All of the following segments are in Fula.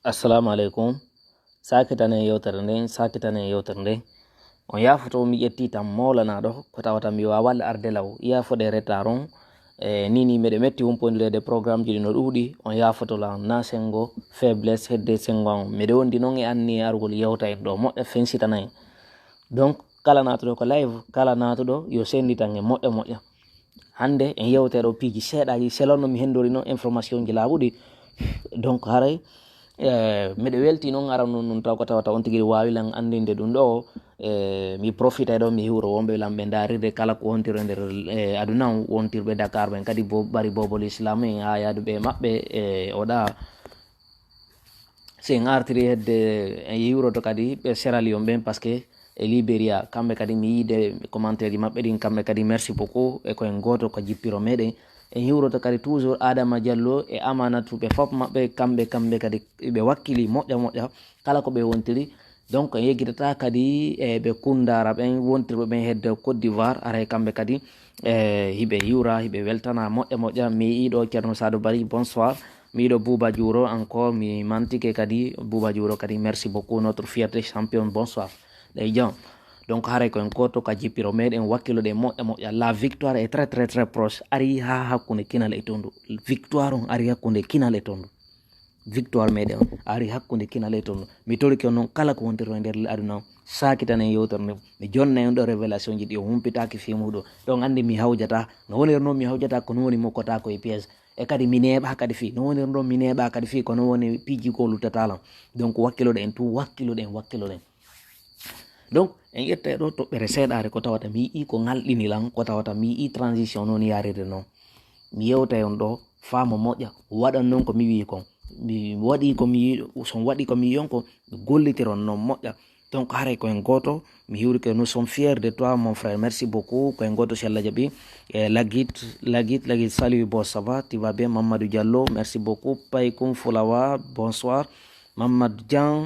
Assalamu alaikum. Sakitane yewtere on yafoto mi ƴetti tan molanaɗo ko tawata mi wawal arde law yafode retaron nini meɗe metti humpodirede programme ji no ɗuuɗi on yafoto la nasengo faiblesse hedde sengon meɗe wondi noon e anni argol yewta e ɗo moƴƴa fensitanayi donc kala natuɗo ko live kala natuɗo yo sendi tan e moƴƴa hande en yewteɗo piiji seeɗaji selonno mi hendori noon information ji laaɓuɗi donc haray meɗe welti noon aran non taw ko tawata on tigui wawilan andinde ɗum ɗo mi profita ɗo mi hiwro wonɓe lamɓe darirde kala ko wontiri nder aduna wontirɓe Dakar ɓen kadi bo bari bobol islam en ha yaduɓe maɓɓe oɗa sen artiri hedde en yiwroto kadi ɓe Sierra Leone ɓen par ce que e Liberia kamɓe kadi mi yiide commentaire ji maɓɓe ɗin kamɓe kadi merci beaucoup e koyen goto ko jippiro meɗen en hiwroto kadi toujours Adama Diallo e Amanatu ɓe fof maɓɓe kamɓe kadi ɓe wakkili moƴƴa kala ko ɓe wontiri donc en yeggitata kadi ɓe Kundara ɓen wontirɓe ɓen hedde Côte d'Ivoire aray kamɓe kadi hiɓe yiwra hiɓe weltana moƴƴa mi yiɗo Ceerno Sadou Bari bonsoir mi yiɗo Bouba Diouro encore mi mantike kadi Bouba Diouro kadi merci beaucoup notre fierté champion bonsoir ley jan donc haray koyen goto ka jippiro meɗen wakkiloɗe moƴƴa la victoire est très proche ari ha hakkude kinal e tondu victoire on ari hakkude kinal e tondu victoire meɗen ari hakkude kinal e tondu mi toriki on noon kala ko wontiro e nder aduna sakitanen yewtere nde mi jonna en ɗo révélation ji ɗi o humpitaki fimuɗo ɗon andi mi hawjata no woniri noon mi hawjata kono woni mokkota koye piège e kadi mi neeɓa kadi fi no woniri ɗon mi neeɓa kadi fi kono woni piiji ko luttatalam donc wakkiloɗen tout wakkiloɗen donc en ƴetta ɗo toɓɓere seeɗare ko tawata mi yii ko ngalɗinilan ko tawata mi yii transition noon yaride noon mi yewta on ɗo faamo moƴƴa waɗan noon ko mi wi kon mi waɗi ko mi son waɗi ko mi yiyon ko mi gollitiron noon moƴƴa donc haray koyen goto mi hiwri que nous sommes fiers de toi mon frère merci beaucoup koyen goto si Allah jaɓi Lagit salut bon ça va tu vas bien Mamadou Diallo merci beaucoup Paykoum Foulawa bonsoir Mamadou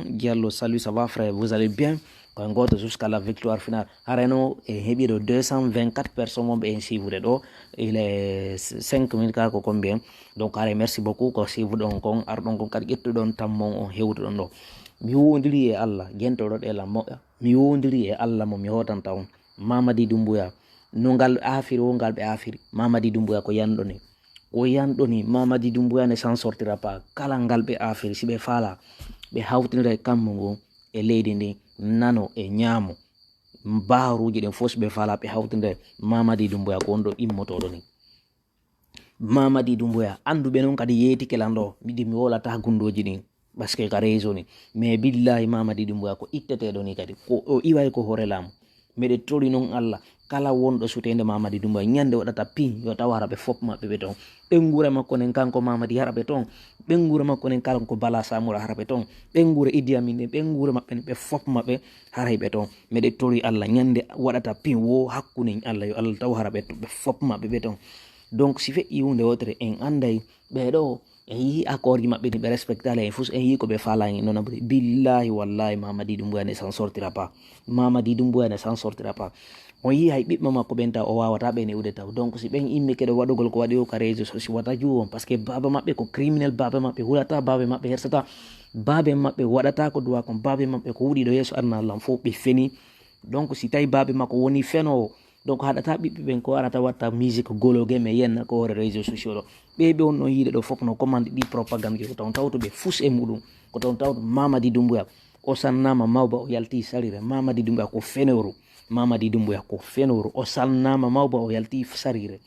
Diallo salut ça va frère vous allez bien koyen goto jusqu'à la victoire finale hareno e heeɓiɗo 224 personnes wonɓe en suivre ɗo il est 5 minutes kala ko combien donc haray merci beaucoup ko suivreɗon kon arɗon kon kadi ƴettuɗon tammon on hewtuɗon ɗo mi wondiri e Allah gentoɗo ɗelam moƴƴa mi wondiri e Allah mo mi hotanta on Mamadi Doumbouya no ngal afiri o ngal ɓe afiri Mamadi Doumbouya ko yanɗoni Mamadi Doumbouya ne s'en sortira pas kala ngal ɓe afiri si ɓe faala ɓe hawtinira e kammo ngon e leydi ndi nano e ñaamo baruji ɗen fof ɓe faala ɓe hawtinde Mamadi Doumbouya ko wonɗo immotoɗo ni Mamadi Doumbouya anduɓe noon kadi yeetike lan ɗo miɗi mi wolata gundoji ɗin parce que ka réseau ni mais billahi Mamadi Doumbouya ko itteteɗo ni kadi ko o iway ko hoore laamu meɗe tori noon Allah kala wonɗo sutede Mamadi Doumbouya ñande waɗata pin yo taw haraɓe fof maɓɓe ɓe toon ɓengure makko nen kanko Mamadi haraɓe toon ɓengure makko nen kala ko Bala Samoura haraɓe toon ɓengure Idi Amin ne ɓengure maɓɓe ɓe fof maɓɓe harayɓe toon meɗe tori Allah ñande waɗata pin wo hakkude Allah yo Allah taw haraɓe ɓe fof maɓɓe ɓe toon donc si feƴƴi hunde wotere en anday ɓeɗo en yi accord ji maɓɓe ni ɓe respectale en fus en yi ko ɓe falani noon abri billahi wallahi Mamadi Doumbouya ne s'en sortira pas Mamadi Doumbouya ne s'en sortira pas on yi hay ɓiɓɓe makko ɓen taw o wawata ɓen iwde taw donc si ɓen immi keɗo waɗugol ko waɗi o ka réseau social wata juwon par ce que baba maɓɓe ko criminel baba maɓɓe hulata baba maɓɓe hersata babe maɓɓe waɗata ko duwa kon babe maɓɓe ko wuɗiɗo yeeso aduna Allah fof ɓe feni donc si tawi babe makko woni fenowo donc haɗata ɓiɓɓe ɓen ko arata watta musique gologue mais yenna ko hoore réseau sociaux ɗo ɓeɓe on ɗon yiide ɗo fof no commande ɗi propagande ko taw tawtuɓe fus e muɗum ko taw tawto Mamadi Doumbouya o sannama mawba o yalti sarire Mamadi Doumbouya ko fenewru Mamadi Doumbouya ko fenewru o salnama mawba o yalti sarire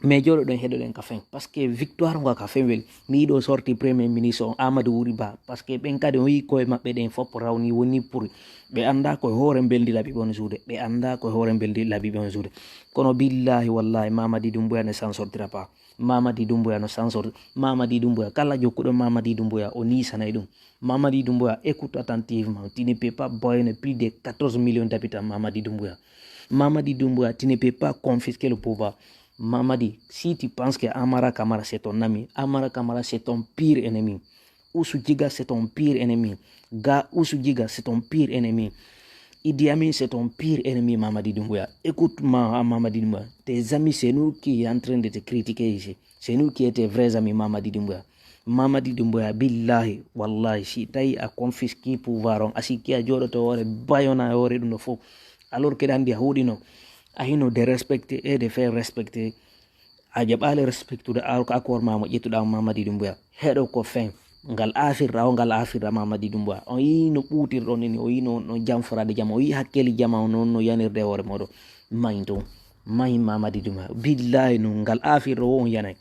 mais joɗo ɗon heɗoɗen ka fen par ce que victoire nga ka fen weli mi yiɗo sorti premier ministre on Amadou Wuri Ba par ce que ɓen kadi o yi koye maɓɓe ɗen fof rawni woni pour ɓe anda koye hoore beldi laɓiɓe on juude ɓe anda koye hoore beldi laɓiɓe on juude kono billahi wallahi Mamadi Doumbouya ne s'en sortira pas Mamadi Doumbouya no s'en sorti Mamadi Doumbouya kala jokkuɗo Mamadi Doumbouya o nisanay ɗum Mamadi Doumbouya écoute attentivement tu ne peux pas boyner plus de 14 millions d'habitants Mamadi Doumbouya tu ne peux pas confisquer le pouvoir Mamadi, si tu penses que Amara Kamara c'est ton ami, Amara Kamara c'est ton pire ennemi. Oussou Djiga c'est ton pire ennemi. Ga Oussou Djiga c'est ton pire ennemi. Idi Amin c'est ton pire ennemi Mamadi Doumbouya. Écoute-moi Mamadi Doumbouya. Tes amis c'est nous qui est en train de te critiquer ici. C'est nous qui étions vrais amis Mamadi Doumbouya. Mamadi Doumbouya billahi wallahi si tawi a confisque pouvoir on a sikki a joɗoto hoore bayona e hoore ɗum ɗo fof alors que andi a huuɗino a hino de respecter et de faire respecter a jaɓali respectude accord mamo ƴettuɗa Mamadi Doumbouya heɗo ko fin ngal afirɗa o ngal afirɗa Mamadi Doumbouya on yi no ɓutirɗon ni o yi no jamforade jama o yi hakkeli jama o noon no yanirde hoore moɗo mayi to mayi Mamadi Doumbouya billahi no ngal afirɗo o on yanay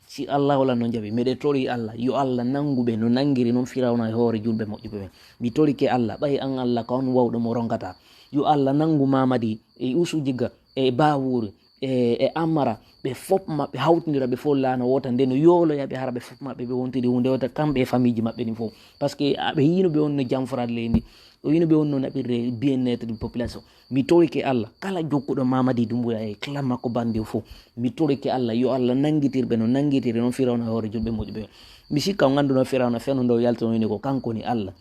si Allah wala no jaɓi miɗe tori Allah yo Allah nanguɓe no nangiri noon firawna e hoore julɓe moƴƴuɓe ɓen mi torike Allah ɓay an Allah ka on wawɗo mo ronkata yo Allah nangu Mamadi e Usu Jigga e Bawuri e Amara ɓe fop maɓɓe hawtidira ɓe fof laana wota nde no yoloyaɓe hara ɓe fop maɓɓe ɓe wontiri hunde wota kamɓe e famille ji maɓɓe ni fof par ce que ɓe yinoɓe on no jamforade leydi o yinoɓe on no naɓirde bien-être du population mi torike Allah kala jokkuɗo Mamadi Doumbouya e kala makko bandi o fof mi torike Allah yo Allah nanguitirɓe no nanguitiri noon firawna hoore julɓe moƴƴuɓe mi sikka o ganduno firawna feno ndo yaltonoyni ko kankoni Allah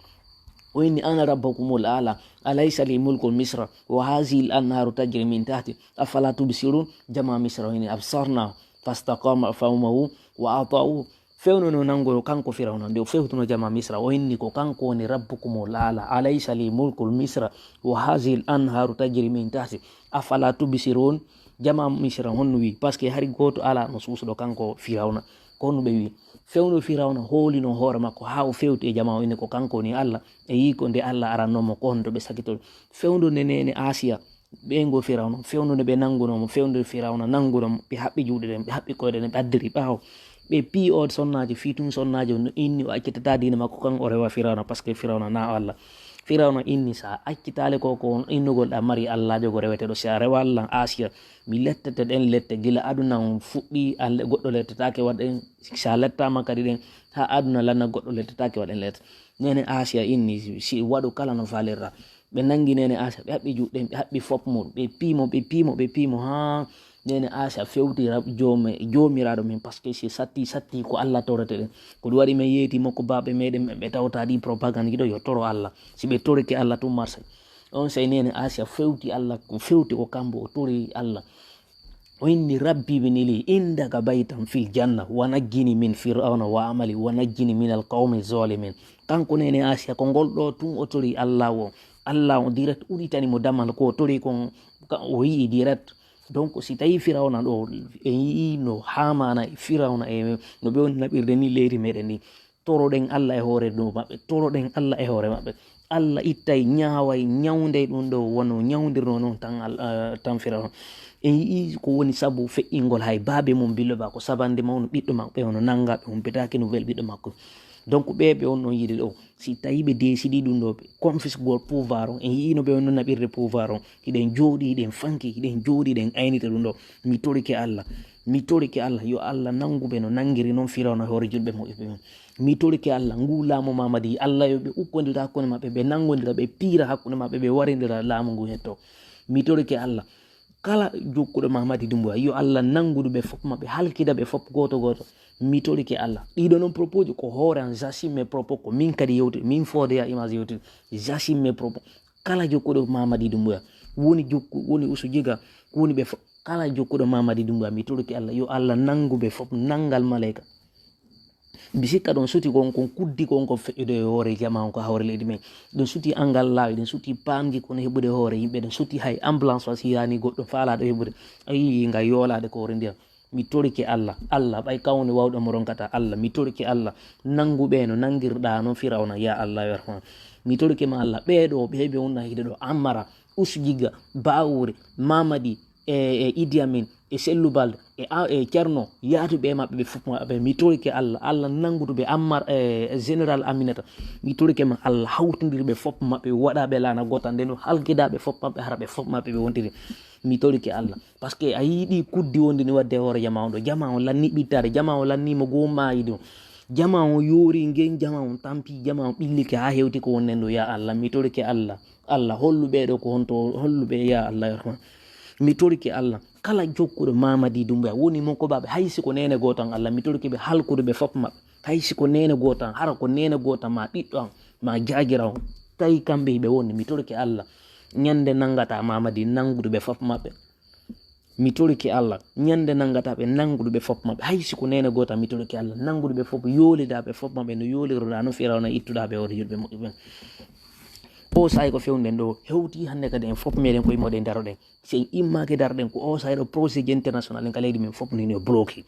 o inni ana rabbakumul ala alaysa li mulkul misra wa hazihi l anharu tajri min tahti afala tubsirun jama misra o inni absarna fastaqama fawmahu wa ata'u fewno no nango kanko firawna nde o fewtuno jama misra o inni ko kanko woni rabbukumul ala alaysa li mulkul misra wa hazihi l anharu tajri min tahti afala tubsirun jama misra honno wi par ce que hari goto ala no suusuɗo kanko firawna ko honno ɓe wi fewno firawna hoolino hoore makko ha o fewti e jama o inni ko kanko ni Allah e yi ko nde Allah arannomo ko honto ɓe sakitol fewndo nde nene Asiya ɓeygo firawna fewndo nde ɓe nangunomo fewndo firawna nangunomo ɓe haɓɓi juuɗe ɗen ɓe haɓɓi koyɗe ɗen ɓe addiri ɓaawo ɓe pi o sonnaji fitum sonnaji no inni o accitata dina makko kan o rewa firawna par ce que firawna na Allah firawna inni sa accitale koko on innugol ɗa mari Allah jogo reweteɗo si a rewa Allah Asiya mi lettete ɗen lette gila aduna on fuɗɗi goɗɗo lettetake waɗen sa lettama kadi ɗen ha aduna lanna goɗɗo lettetake waɗen letta nene Asiya inni si waɗu kala no falirta ɓe nangi nene Asiya ɓe haɓɓi juɗɗen ɓe haɓɓi fop mum ɓe pimo ha nene Asiya fewti jomiraɗo men par ce que si satti ko Allah torete ɗen ko ɗum waɗi men yeeti makko baɓe meɗen ɓe tawta ɗi propagande giɗo yo toro Allah si ɓe torike Allah tum marsa on say nene Asiya fewti Allah ko fewti ko kambo o tori Allah o inni rabbi binili indaka baytan fil janna wa najjini min fir'auna wa amali wa najjini min alqawmi zalimin kanko nene Asiya ko ngol ɗo tun o tori Allah o direct uɗitani mo damal ko o tori kon o yii direct donc si tawi firawna ɗo en yii no hamana firawna e no ɓe woni naɓirde ni leydi meɗen ni toroɗen Allah e hoore ɗo maɓɓe toroɗen Allah e hoore maɓɓe Allah ittay ñaaway ñawde ɗum ɗo wono ñawdirno noon tan firawna en yii ko woni sabu feƴƴingol hay baabe mum billo ba ko sabande mawno ɓiɗɗo maɓɓe ono nanga ɓe humpetaki no wel ɓiɗɗo makko donc ɓe on ɗon yiide ɗo si tawi ɓe décidi ɗum ɗo ɓe confisgol pouvoir on en yiino ɓe on no naɓirde pouvoir on hiɗen jooɗi hiɗen fanki hiɗen jooɗi ɗen aynita ɗum ɗo mi torike Allah yo Allah nanguɓe no nangiri noon firawna hoore julɓe moƴƴuɓe men mi torike Allah ngu laamu Mamadi Allah yo ɓe ukkodira hakkude maɓɓe ɓe nangodira ɓe piira hakkude maɓɓe ɓe waridira laamu ngu hetto mi torike Allah kala jokkuɗo Mamadi Doumbouya yo Allah nanguduɓe fop maɓɓe halkida ɓe fop goto mi torike Allah ɗiɗo noon propos ji ko hoore an j'assume mes propos ko min kadi yewtide min Fodéa Image yewtide j'assume mes propos kala jokkuɗo Mamadi Doumbouya woni Usu Jigga woni ɓe fop kala jokkuɗo Mamadi Doumbouya mi torike Allah yo Allah nanguɓe fop nangal malayka mbi sikka ɗon suti kon kuddi kon feƴƴude e hoore jama on ko hawre leydi men ɗon suti angal laawi ɗen suti pamdi kono heɓude hoore yimɓe ɗen suti hay ambulance wa siyani goɗɗo faalaɗo heɓude ayi nga yoolade ko hoore ndiyam mi torike Allah ɓay kawni wawɗo mo ronkata Allah mi torike Allah nanguɓe no nangirɗa no firawna ya Allah ya rahman mi torike ma Allah ɓeɗo ɓe heɓe wonna hide ɗo Amara Usu Jigga Bawuri Mamadi e Idi Amin e Sellu Balde e Ceerno yaatuɓe maɓɓe ɓe fof maɓɓe mi torike Allah nanguduɓe Ammar général Aminata mi torike ma Allah hawtodirɓe fof maɓɓe waɗaɓe laana gota nden halkidaɓe fof maɓɓe hara ɓe fof maɓɓe ɓe wontiri mi torike Allah par ce que a yiiɗi kuddi wondini wadde hoore jama on ɗo jama on lanni ɓittade jama on lannima goo mayi ɗum jama on yoori gen jama on tampi jama on ɓillike ha hewti ko wonnen ɗo ya Allah mi torike Allah holluɓe ɗo ko honto holluɓe ya Allah ya rahman mi torike Allah kala jokkuɗo Mamadi Doumbouya woni monko baɓe haysi ko nene gotan Allah mi torike ɓe halkudeɓe fof maɓɓe haysi ko nene gotan hara ko nene gotan ma ɓiɗɗo an ma jagira on tawi kamɓe ɓe woni mi torike Allah ñande nangata Mamadi nangudeɓe fof maɓɓe mi torike Allah nyande nangataɓe nanguɗuɓe fop maɓɓe hay siko nene gota mi torike Allah nanguɗuɓe fop yolidaɓe fop maɓɓe no yoliroɗa no firawna ittuɗaɓe hoore julɓe moƴƴuɓe o sayi ko fewnden ɗo hewti hannde kadi en fop meɗen ko immoɗen daroɗen so en immaki daroɗen ko o sayi ɗo procédure international en ka leydi min fop nino bloqué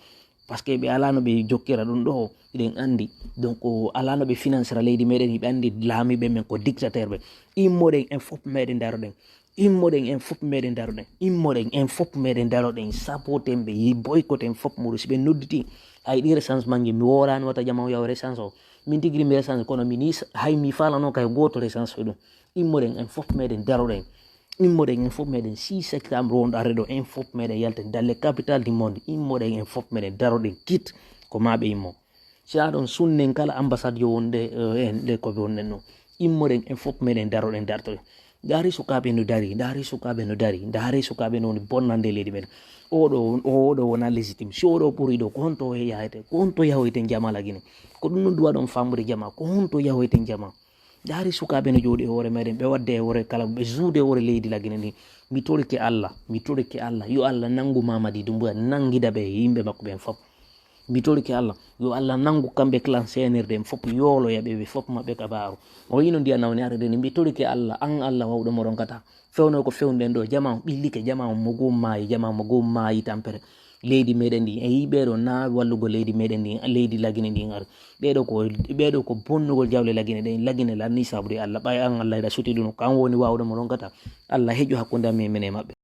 par ce que ɓe alano ɓe jokkira ɗum ɗo eɗen andi donc alano ɓe financera leydi meɗen hiɓe andi laamiɓe men ko dictateur ɓe immoɗen en fop meɗen daroɗen immoɗen en fop meɗen daroɗen immoɗen en fop meɗen daroɗen sapoten ɓe boycotten fop muɗum si ɓe nodditi hay ɗi recensement ji mi worani wata jama o yaw recence o min tigui mi recence kono mini hay mi falano kay goto recence ɗum immoɗen en fop meɗen daroɗen immoɗen en fop meɗen 6 septembre wonɗo arde ɗo en fop meɗen yalten dans les capitales du monde immoɗen en fop meɗen daroɗen kit ko maɓe immo sina ɗon sunnen kala ambassade yo wonde en ɗe koɓe wonnen ɗo immoɗen en fop meɗen daroɗen dartoɗen daari sukaɓe no dari daari sukaɓe no dari daari sukaɓe no woni bonnande leydi meɗen oɗo wona légitime si oɗo ɓuuri ɗo ko honto yahete ko honto yahoyten jama lagine ko ɗum non duwa ɗon fambude jama ko honto yahoyten jama daari sukaɓe no jooɗi hoore meɗen ɓe wadde e hoore kala ɓe juude hoore leydi lagine ndi mi torike Allah yo Allah nangu Mamadi Doumbouya nangida ɓe yimɓe makko ɓen fop mi torike Allah yo Allah nangu kamɓe clan CNRD en fop yoloya ɓe fop maɓɓe kabaru o yino ndiya nawni arde ni mi torike Allah an Allah wawɗo mo ronkata fewno ko fewnɗen ɗo jama ɓillike jama mo go maayi tampere leydi meɗen ndi e yiɓeɗo na wallugo leydi meɗen ndi leydi lagine ndi ar ɓeɗo ko bonnugol jawle lagine ɗen lagine lanni sabude Allah ɓay an Allah eɗa suti ɗum kan woni wawɗo mo ronkata Allah heƴu hakkude amin mene maɓɓe